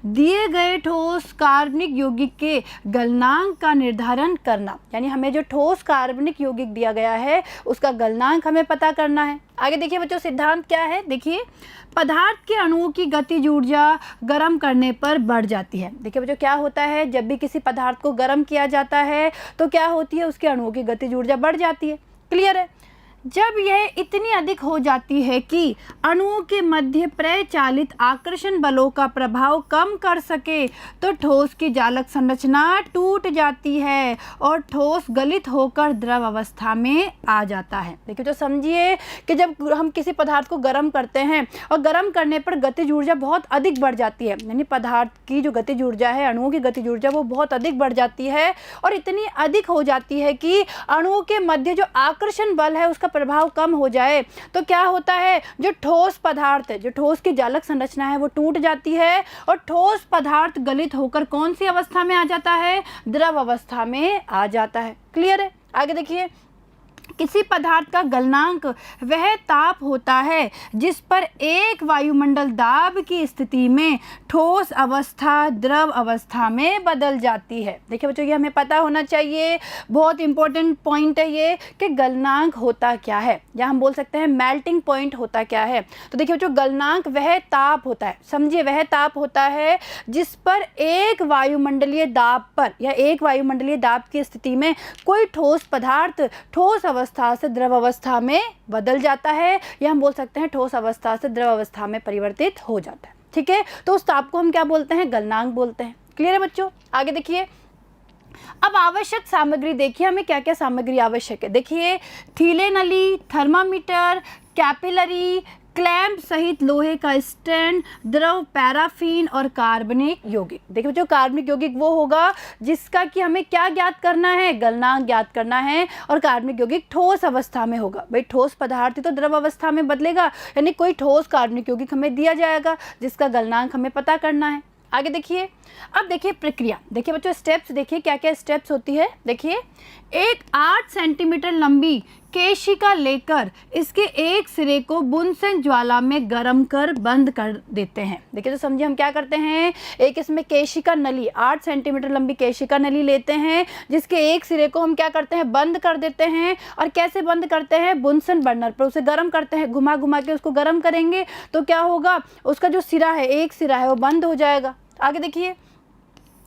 दिए गए ठोस कार्बनिक यौगिक के गलनांक का निर्धारण करना, यानी हमें जो ठोस कार्बनिक यौगिक दिया गया है उसका गलनांक हमें पता करना है। आगे देखिए बच्चों, सिद्धांत क्या है, देखिए पदार्थ के अणुओं की गतिज ऊर्जा गर्म करने पर बढ़ जाती है। देखिए बच्चों, क्या होता है, जब भी किसी पदार्थ को गर्म किया जाता है तो क्या होती है, उसके अणुओं की गतिज ऊर्जा बढ़ जाती है। क्लियर है। जब यह इतनी अधिक हो जाती है कि अणुओं के मध्य प्रचालित आकर्षण बलों का प्रभाव कम कर सके तो ठोस की जालक संरचना टूट जाती है और ठोस गलित होकर द्रव अवस्था में आ जाता है। देखिए तो समझिए कि जब हम किसी पदार्थ को गर्म करते हैं और गर्म करने पर गतिज ऊर्जा बहुत अधिक बढ़ जाती है, यानी पदार्थ की जो गतिज ऊर्जा है, अणुओं की गतिज ऊर्जा वो बहुत अधिक बढ़ जाती है और इतनी अधिक हो जाती है कि अणुओं के मध्य जो आकर्षण बल है उसका प्रभाव कम हो जाए तो क्या होता है, जो ठोस पदार्थ है, जो ठोस की जालक संरचना है वो टूट जाती है और ठोस पदार्थ गलित होकर कौन सी अवस्था में आ जाता है, द्रव अवस्था में आ जाता है। क्लियर है। आगे देखिए, किसी पदार्थ का गलनांक वह ताप होता है जिस पर एक वायुमंडल दाब की स्थिति में ठोस अवस्था द्रव अवस्था में बदल जाती है। देखिए बच्चों, ये हमें पता होना चाहिए, बहुत इंपॉर्टेंट पॉइंट है ये कि गलनांक होता क्या है, या हम बोल सकते हैं मेल्टिंग पॉइंट होता क्या है। तो देखिए बच्चों, गलनांक वह ताप होता है, समझिए वह ताप होता है जिस पर एक वायुमंडलीय दाब पर या एक वायुमंडलीय दाब की स्थिति में कोई ठोस पदार्थ ठोस अवस्था से द्रव अवस्था में बदल जाता है, या हम बोल सकते हैं ठोस अवस्था से द्रव अवस्था में परिवर्तित हो जाता है। ठीक है, तो उस ताप को हम क्या बोलते हैं, गलनांक बोलते हैं। क्लियर है बच्चों। आगे देखिए, अब आवश्यक सामग्री देखिए, हमें क्या क्या सामग्री आवश्यक है। देखिए, थीले नली, थर्मामीटर, कैपिलरी, क्लैंप सहित लोहे का स्टैंड, द्रव पैराफिन और कार्बनिक यौगिक। देखिए जो कार्बनिक यौगिक वो होगा जिसका कि हमें क्या ज्ञात करना है, गलनांक ज्ञात करना है, और कार्बनिक यौगिक ठोस अवस्था में होगा। भाई ठोस पदार्थ तो द्रव अवस्था में बदलेगा, यानी कोई ठोस कार्बनिक यौगिक हमें दिया जाएगा जिसका गलनांक हमें पता करना है। आगे देखिए, अब देखिए प्रक्रिया, देखिए बच्चों स्टेप्स देखिए क्या क्या स्टेप्स होती है। देखिए, एक 8 सेंटीमीटर लंबी केशिका लेकर इसके एक सिरे को बुनसन ज्वाला में गर्म कर बंद कर देते हैं। देखिए तो समझिए हम क्या करते हैं, एक इसमें केशिका नली 8 सेंटीमीटर लंबी केशिका नली लेते हैं जिसके एक सिरे को हम क्या करते हैं, बंद कर देते हैं। और कैसे बंद करते हैं, बुनसन बर्नर पर उसे गर्म करते हैं, घुमा घुमा के उसको गर्म करेंगे तो क्या होगा, उसका जो सिरा है, एक सिरा है वो बंद हो जाएगा। आगे देखिए,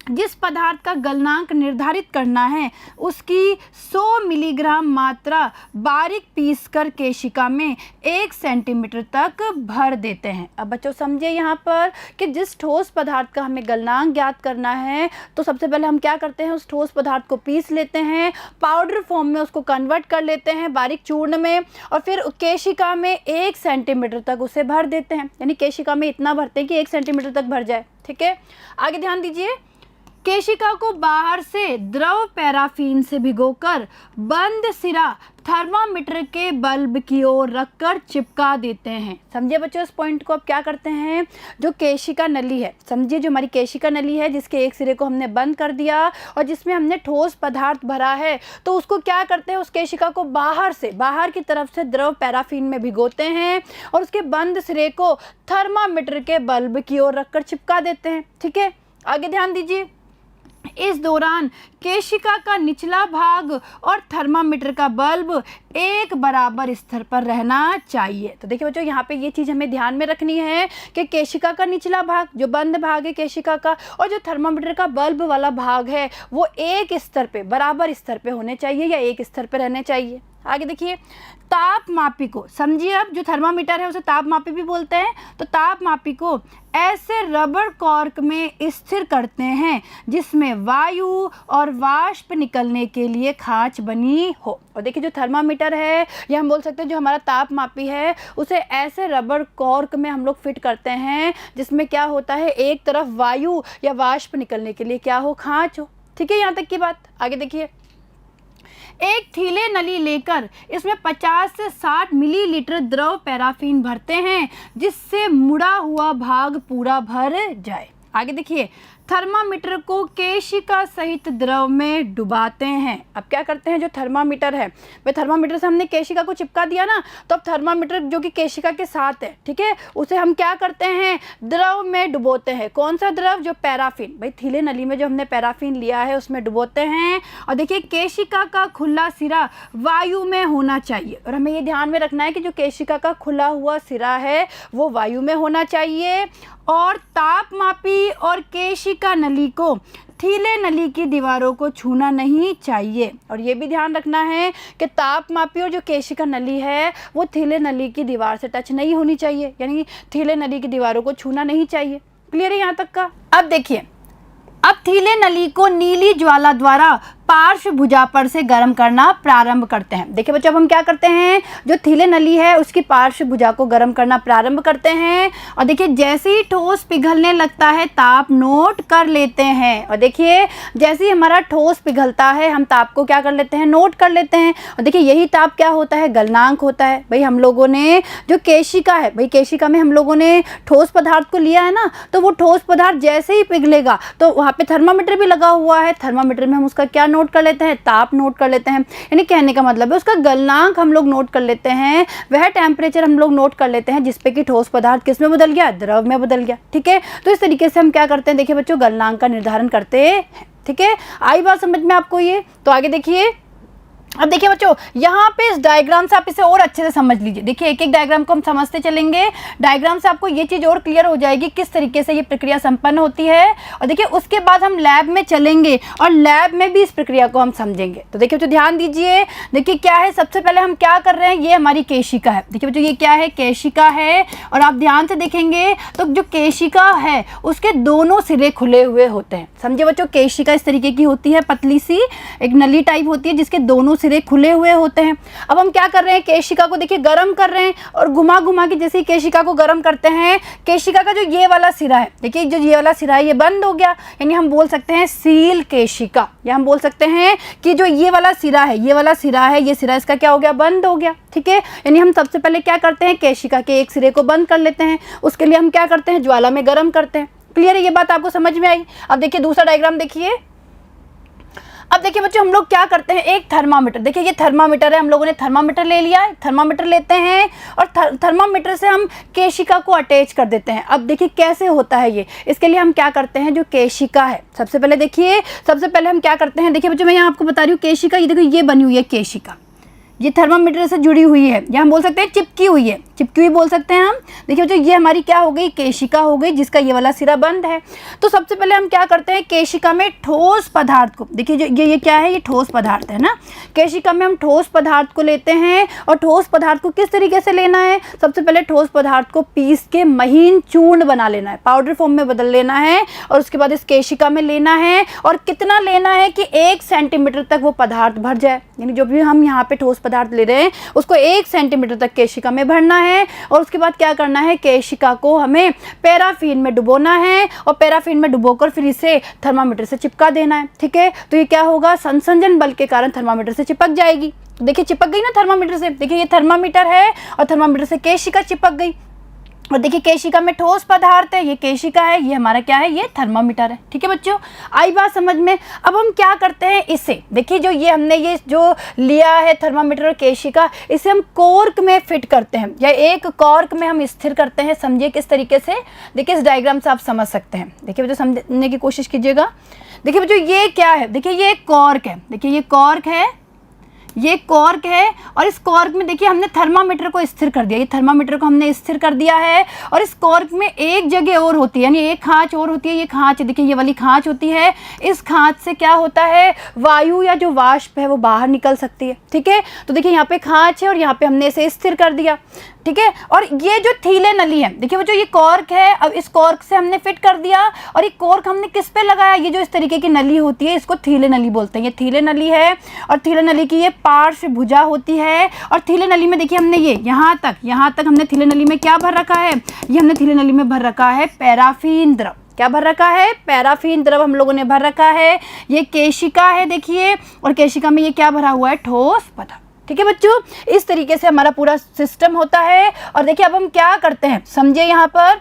जिस पदार्थ का गलनांक निर्धारित करना है उसकी 100 मिलीग्राम मात्रा बारीक पीसकर केशिका में 1 सेंटीमीटर तक भर देते हैं। अब बच्चों समझिए यहाँ पर कि जिस ठोस पदार्थ का हमें गलनांक ज्ञात करना है तो सबसे पहले हम क्या करते हैं, उस ठोस पदार्थ को पीस लेते हैं, पाउडर फॉर्म में उसको कन्वर्ट कर लेते हैं बारीक चूर्ण में, और फिर केशिका में 1 सेंटीमीटर तक उसे भर देते हैं, यानी केशिका में इतना भरते हैं कि 1 सेंटीमीटर तक भर जाए। ठीक है, आगे ध्यान दीजिए, केशिका को बाहर से द्रव पैराफिन से भिगोकर बंद सिरा थर्मामीटर के बल्ब की ओर रखकर चिपका देते हैं। समझिए बच्चों इस पॉइंट को। अब क्या करते हैं, जो केशिका नली है, समझिए जो हमारी केशिका नली है जिसके एक सिरे को हमने बंद कर दिया और जिसमें हमने ठोस पदार्थ भरा है, तो उसको क्या करते हैं, उस केशिका को बाहर की तरफ से द्रव पैराफिन में भिगोते हैं और उसके बंद सिरे को थर्मामीटर के बल्ब की ओर रखकर चिपका देते हैं। ठीक है, आगे ध्यान दीजिए, इस दौरान केशिका का निचला भाग और थर्मामीटर का बल्ब एक बराबर स्तर पर रहना चाहिए। तो देखिए बच्चों यहाँ पे ये चीज़ हमें ध्यान में रखनी है कि केशिका का निचला भाग जो बंद भाग है केशिका का और जो थर्मामीटर का बल्ब वाला भाग है वो एक स्तर पे, बराबर स्तर पे होने चाहिए या एक स्तर पे रहने चाहिए। आगे देखिए, तापमापी को समझिए, अब जो थर्मामीटर है उसे तापमापी भी बोलते हैं, तो तापमापी को ऐसे रबर कॉर्क में स्थिर करते हैं जिसमें वायु और वाष्प निकलने के लिए खांच बनी हो। और देखिए जो थर्मामीटर है या हम बोल सकते हैं जो हमारा तापमापी है उसे ऐसे रबर कॉर्क में हम लोग फिट करते हैं जिसमें क्या होता है, एक तरफ वायु या वाष्प निकलने के लिए क्या हो, खांच हो। ठीक है, यहाँ तक की बात। आगे देखिए, एक थीले नली लेकर इसमें 50 से 60 मिलीलीटर द्रव पैराफिन भरते हैं जिससे मुड़ा हुआ भाग पूरा भर जाए। आगे देखिए, थर्मामीटर को केशिका सहित द्रव में डुबाते हैं। अब क्या करते हैं, जो थर्मामीटर है भाई, थर्मामीटर से हमने केशिका को चिपका दिया ना, तो अब थर्मामीटर जो कि केशिका के साथ है, ठीक है, उसे हम क्या करते हैं, द्रव में डुबोते हैं। कौन सा द्रव, जो पैराफिन, भाई थीले नली में जो हमने पैराफिन लिया है उसमें डुबोते हैं। और देखिए, केशिका का खुला सिरा वायु में होना चाहिए, और हमें ये ध्यान में रखना है कि जो केशिका का खुला हुआ सिरा है वो वायु में होना चाहिए। और तापमापी और केशिका नली को थीले नली की दीवारों को छूना नहीं चाहिए। और ये भी ध्यान रखना है कि तापमापी और जो केशिका नली है वो थीले नली की दीवार से टच नहीं होनी चाहिए, यानी थीले नली की दीवारों को छूना नहीं चाहिए। क्लियर है यहाँ तक का? अब देखिए, अब थीले नली को नीली ज्वाला द्वारा पार्श्व भुजा पर से गर्म करना प्रारंभ करते हैं। देखिए बच्चों, अब हम क्या करते हैं, जो थीले नली है उसकी पार्श्व भुजा को गर्म करना प्रारंभ करते हैं। और देखिए, जैसे ही ठोस पिघलने लगता है ताप नोट कर लेते हैं। और देखिए, जैसे ही हमारा ठोस पिघलता है हम ताप को क्या कर लेते हैं, नोट कर लेते हैं। और देखिए, यही ताप क्या होता है, गलनांक होता है। भाई हम लोगों ने जो केशिका है, भाई केशिका में हम लोगों ने ठोस पदार्थ को लिया है ना, तो वो ठोस पदार्थ जैसे ही पिघलेगा तो वहाँ पे थर्मामीटर भी लगा हुआ है, थर्मामीटर में हम उसका क्या नोट कर लेते हैं, ताप नोट कर लेते हैं। यानी कहने का मतलब है उसका गलनांक हम लोग नोट कर लेते हैं, वह टेम्परेचर हम लोग नोट कर लेते हैं जिसपे कि ठोस पदार्थ किस में बदल गया, द्रव में बदल गया। ठीक है, तो इस तरीके से हम क्या करते हैं, देखिए बच्चों, गलनांक का निर्धारण करते हैं। ठीक है, आई बात समझ में आपको ये? तो आगे देखिए, अब देखिए बच्चों, यहाँ पे इस डायग्राम से आप इसे और अच्छे से समझ लीजिए। देखिए, एक एक डायग्राम को हम समझते चलेंगे, डायग्राम से आपको ये चीज़ और क्लियर हो जाएगी किस तरीके से ये प्रक्रिया संपन्न होती है। और देखिए, उसके बाद हम लैब में चलेंगे और लैब में भी इस प्रक्रिया को हम समझेंगे। तो देखिए बच्चों, ध्यान दीजिए। देखिए क्या है, सबसे पहले हम क्या कर रहे हैं, ये हमारी केशिका है। देखिए बच्चों, ये क्या है, केशिका है। और आप ध्यान से देखेंगे तो जो केशिका है उसके दोनों सिरे खुले हुए होते हैं। समझे बच्चों, केशिका इस तरीके की होती है, पतली सी एक नली टाइप होती है जिसके दोनों सिरे खुले हुए होते हैं। अब हम क्या कर रहे हैं, केशिका को देखिए गर्म कर रहे हैं, और घुमा घुमा के जैसे ही केशिका को गर्म करते हैं, केशिका का जो ये वाला सिरा है, देखिए जो ये वाला सिरा है ये बंद हो गया, यानी हम बोल सकते हैं सील केशिका, या हम बोल सकते हैं कि जो ये वाला सिरा है, ये वाला सिरा है, ये सिरा इसका क्या हो गया, बंद हो गया। ठीक है, यानी हम सबसे पहले क्या करते हैं, केशिका के एक सिरे को बंद कर लेते हैं, उसके लिए हम क्या करते हैं, ज्वाला में गर्म करते हैं। क्लियर है, ये बात आपको समझ में आई? अब देखिए दूसरा डायग्राम देखिए। अब देखिए बच्चों, हम लोग क्या करते हैं, एक थर्मामीटर, देखिए ये थर्मामीटर है, हम लोगों ने थर्मामीटर ले लिया है, थर्मामीटर लेते हैं और थर्मामीटर से हम केशिका को अटैच कर देते हैं। अब देखिए कैसे होता है ये, इसके लिए हम क्या करते हैं, जो केशिका है, सबसे पहले देखिए, सबसे पहले हम क्या करते हैं, देखिए बच्चों मैं यहाँ आपको बता रही हूँ, केशिका ये देखो, ये बनी हुई है केशिका, ये थर्मामीटर से जुड़ी हुई है, या हम बोल सकते हैं चिपकी हुई है, चिपकी हुई बोल सकते हैं हम। देखिए बच्चों, ये हमारी क्या हो गई, केशिका हो गई, जिसका ये वाला सिरा बंद है। तो सबसे पहले हम क्या करते हैं, केशिका में ठोस पदार्थ को, देखिए जो ये क्या है, ये ठोस पदार्थ है ना, केशिका में हम ठोस पदार्थ को लेते हैं। और ठोस पदार्थ को किस तरीके से लेना है, सबसे पहले ठोस पदार्थ को पीस के महीन चूर्ण बना लेना है, पाउडर फॉर्म में बदल लेना है, और उसके बाद इस केशिका में लेना है। और कितना लेना है कि 1 सेंटीमीटर तक वो पदार्थ भर जाए, यानी जो भी हम यहाँ पे ठोस पदार्थ ले रहे हैं उसको 1 सेंटीमीटर तक केशिका में भरना है। और उसके बाद क्या करना है, केशिका को हमें पैराफिन में डुबोना है, और पैराफिन में डुबोकर फिर इसे थर्मामीटर से चिपका देना है। ठीक है, तो ये क्या होगा, संसंजन बल के कारण थर्मामीटर से चिपक जाएगी। देखिए चिपक गई ना थर्मामीटर से, देखिए ये थर्मामीटर है और थर्मामीटर से केशिका चिपक गई। और देखिए केशिका में ठोस पदार्थ है, ये केशिका है, ये हमारा क्या है, ये थर्मामीटर है। ठीक है बच्चों, आई बात समझ में? अब हम क्या करते हैं, इसे देखिए जो ये हमने ये जो लिया है थर्मामीटर और केशिका, इसे हम कॉर्क में फिट करते हैं, या एक कॉर्क में हम स्थिर करते हैं। समझिए किस तरीके से, देखिए इस डायग्राम से आप समझ सकते हैं। देखिए बच्चों समझने की कोशिश कीजिएगा। देखिए बच्चों ये क्या है, देखिए ये कॉर्क है, देखिए ये कॉर्क है, ये कॉर्क है, और इस कॉर्क में देखिए हमने थर्मामीटर को स्थिर कर दिया, ये थर्मामीटर को हमने स्थिर कर दिया है। और इस कॉर्क में एक जगह और होती है, यानी एक खांच और होती है, ये खांच देखिए, ये वाली खांच होती है। इस खांच से क्या होता है, वायु या जो वाष्प है वो बाहर निकल सकती है। ठीक है, तो देखिए यहाँ पे खांच है और यहाँ पे हमने इसे स्थिर कर दिया। ठीक है, और ये जो थीले नली है, देखिए बच्चों ये कॉर्क है, अब इस कॉर्क से हमने फिट कर दिया, और ये कॉर्क हमने किस पे लगाया, ये जो इस तरीके की नली होती है इसको थीले नली बोलते हैं। ये थीले नली है, और थीले नली की ये पार्श्व भुजा होती है। और थीले नली में देखिए हमने ये यहाँ तक हमने थीले नली में क्या भर रखा है, ये हमने थीले नली में भर रखा है पैराफिन द्रव। क्या भर रखा है, पैराफिन द्रव हम लोगों ने भर रखा है। ये केशिका है देखिए, और केशिका में ये क्या भरा हुआ है, ठोस पदार्थ। ठीक है बच्चों, इस तरीके से हमारा पूरा सिस्टम होता है। और देखिए अब हम क्या करते हैं, समझिए यहाँ पर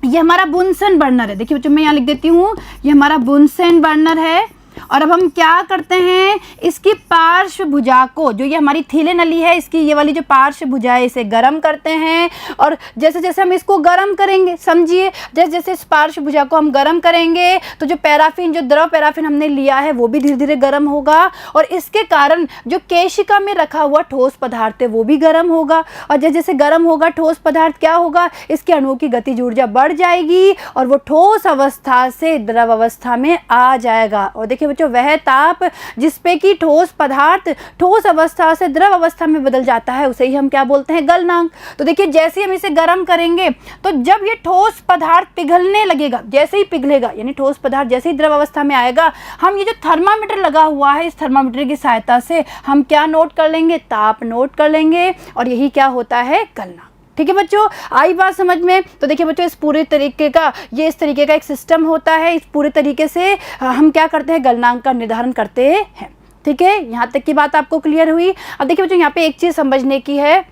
ये हमारा बुनसेन बर्नर है। देखिए बच्चों मैं यहाँ लिख देती हूँ, ये हमारा बुनसेन बर्नर है। और अब हम क्या करते हैं, इसकी पार्श्व भुजा को, जो ये हमारी थीले नली है, इसकी ये वाली जो पार्श्व भुजा है, इसे गर्म करते हैं। और जैसे जैसे हम इसको गर्म करेंगे, समझिए, जैसे जैसे इस पार्श्व भुजा को हम गर्म करेंगे तो जो पैराफिन, जो द्रव पैराफिन हमने लिया है वो भी धीरे धीरे गर्म होगा। और इसके कारण जो केशिका में रखा हुआ ठोस पदार्थ है वो भी गर्म होगा। और जैसे जैसे गर्म होगा ठोस पदार्थ, क्या होगा, इसके अणुओं की गतिज ऊर्जा बढ़ जाएगी और वो ठोस अवस्था से द्रव अवस्था में आ जाएगा। और देखिए बच्चों, वह ताप जिसपे कि ठोस पदार्थ ठोस अवस्था से द्रव अवस्था में बदल जाता है उसे ही हम क्या बोलते हैं, गलनांक। तो देखिए जैसे ही हम इसे गर्म करेंगे तो जब ये ठोस पदार्थ पिघलने लगेगा, जैसे ही पिघलेगा यानी ठोस पदार्थ जैसे ही द्रव अवस्था में आएगा, हम ये जो थर्मामीटर लगा हुआ है, इस थर्मामीटर की सहायता से हम क्या नोट कर लेंगे, ताप नोट कर लेंगे। और यही क्या होता है, गलनांक। ठीक है बच्चों, आई बात समझ में। तो देखिए बच्चों, इस पूरे तरीके का, ये इस तरीके का एक सिस्टम होता है। इस पूरे तरीके से हम क्या करते हैं, गलनांक का निर्धारण करते हैं। ठीक है, यहाँ तक की बात आपको क्लियर हुई। अब देखिए बच्चों, यहाँ पे एक चीज़ समझने की है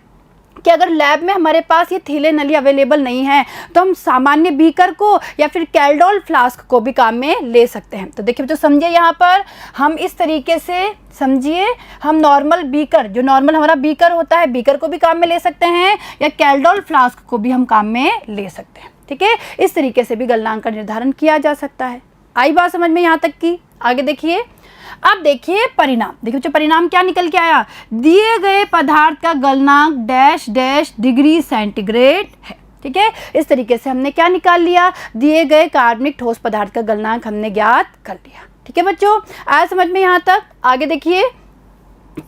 कि अगर लैब में हमारे पास ये थीले नली अवेलेबल नहीं है तो हम सामान्य बीकर को या फिर कैल्डोल फ्लास्क को भी काम में ले सकते हैं। तो देखिए बच्चों, समझिए, यहाँ पर हम इस तरीके से समझिए, हम नॉर्मल बीकर, जो नॉर्मल हमारा बीकर होता है, बीकर को भी काम में ले सकते हैं या कैल्डोल फ्लास्क को भी हम काम में ले सकते हैं। ठीक है, इस तरीके से भी गलनांक का निर्धारण किया जा सकता है। आई बात समझ में यहाँ तक की। आगे देखिए, अब देखिए परिणाम। देखिए बच्चों, परिणाम क्या निकल के आया, दिए गए पदार्थ का गलनांक डैश डैश डिग्री सेंटीग्रेड है। ठीक है, इस तरीके से हमने क्या निकाल लिया, दिए गए कार्बनिक ठोस पदार्थ का गलनांक हमने ज्ञात कर लिया। ठीक है बच्चों, आया समझ में यहाँ तक। आगे देखिए,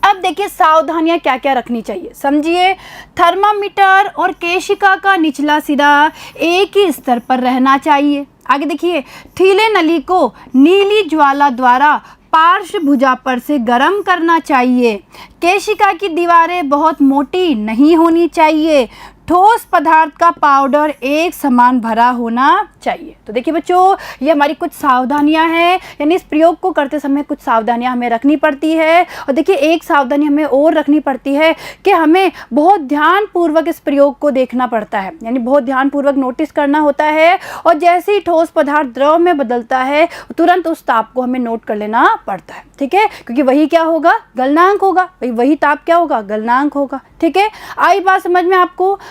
अब देखिए सावधानियां क्या क्या रखनी चाहिए, समझिए। थर्मामीटर और केशिका का निचला सिरा एक ही स्तर पर रहना चाहिए। आगे देखिए, थीले नली को नीली ज्वाला द्वारा पार्श्व भुजा पर से गर्म करना चाहिए। केशिका की दीवारें बहुत मोटी नहीं होनी चाहिए। ठोस पदार्थ का पाउडर एक समान भरा होना चाहिए। तो देखिए बच्चों, ये हमारी कुछ सावधानियां हैं, यानी इस प्रयोग को करते समय कुछ सावधानियां हमें रखनी पड़ती है। और देखिए, एक सावधानी हमें और रखनी पड़ती है कि हमें बहुत ध्यानपूर्वक इस प्रयोग को देखना पड़ता है, यानी बहुत ध्यानपूर्वक नोटिस करना होता है। और जैसे ही ठोस पदार्थ द्रव में बदलता है तुरंत उस ताप को हमें नोट कर लेना पड़ता है। ठीक है, क्योंकि वही क्या होगा, गलनांक होगा। वही ताप क्या होगा, गलनांक होगा। ठीक है, आई बात समझ में आपको।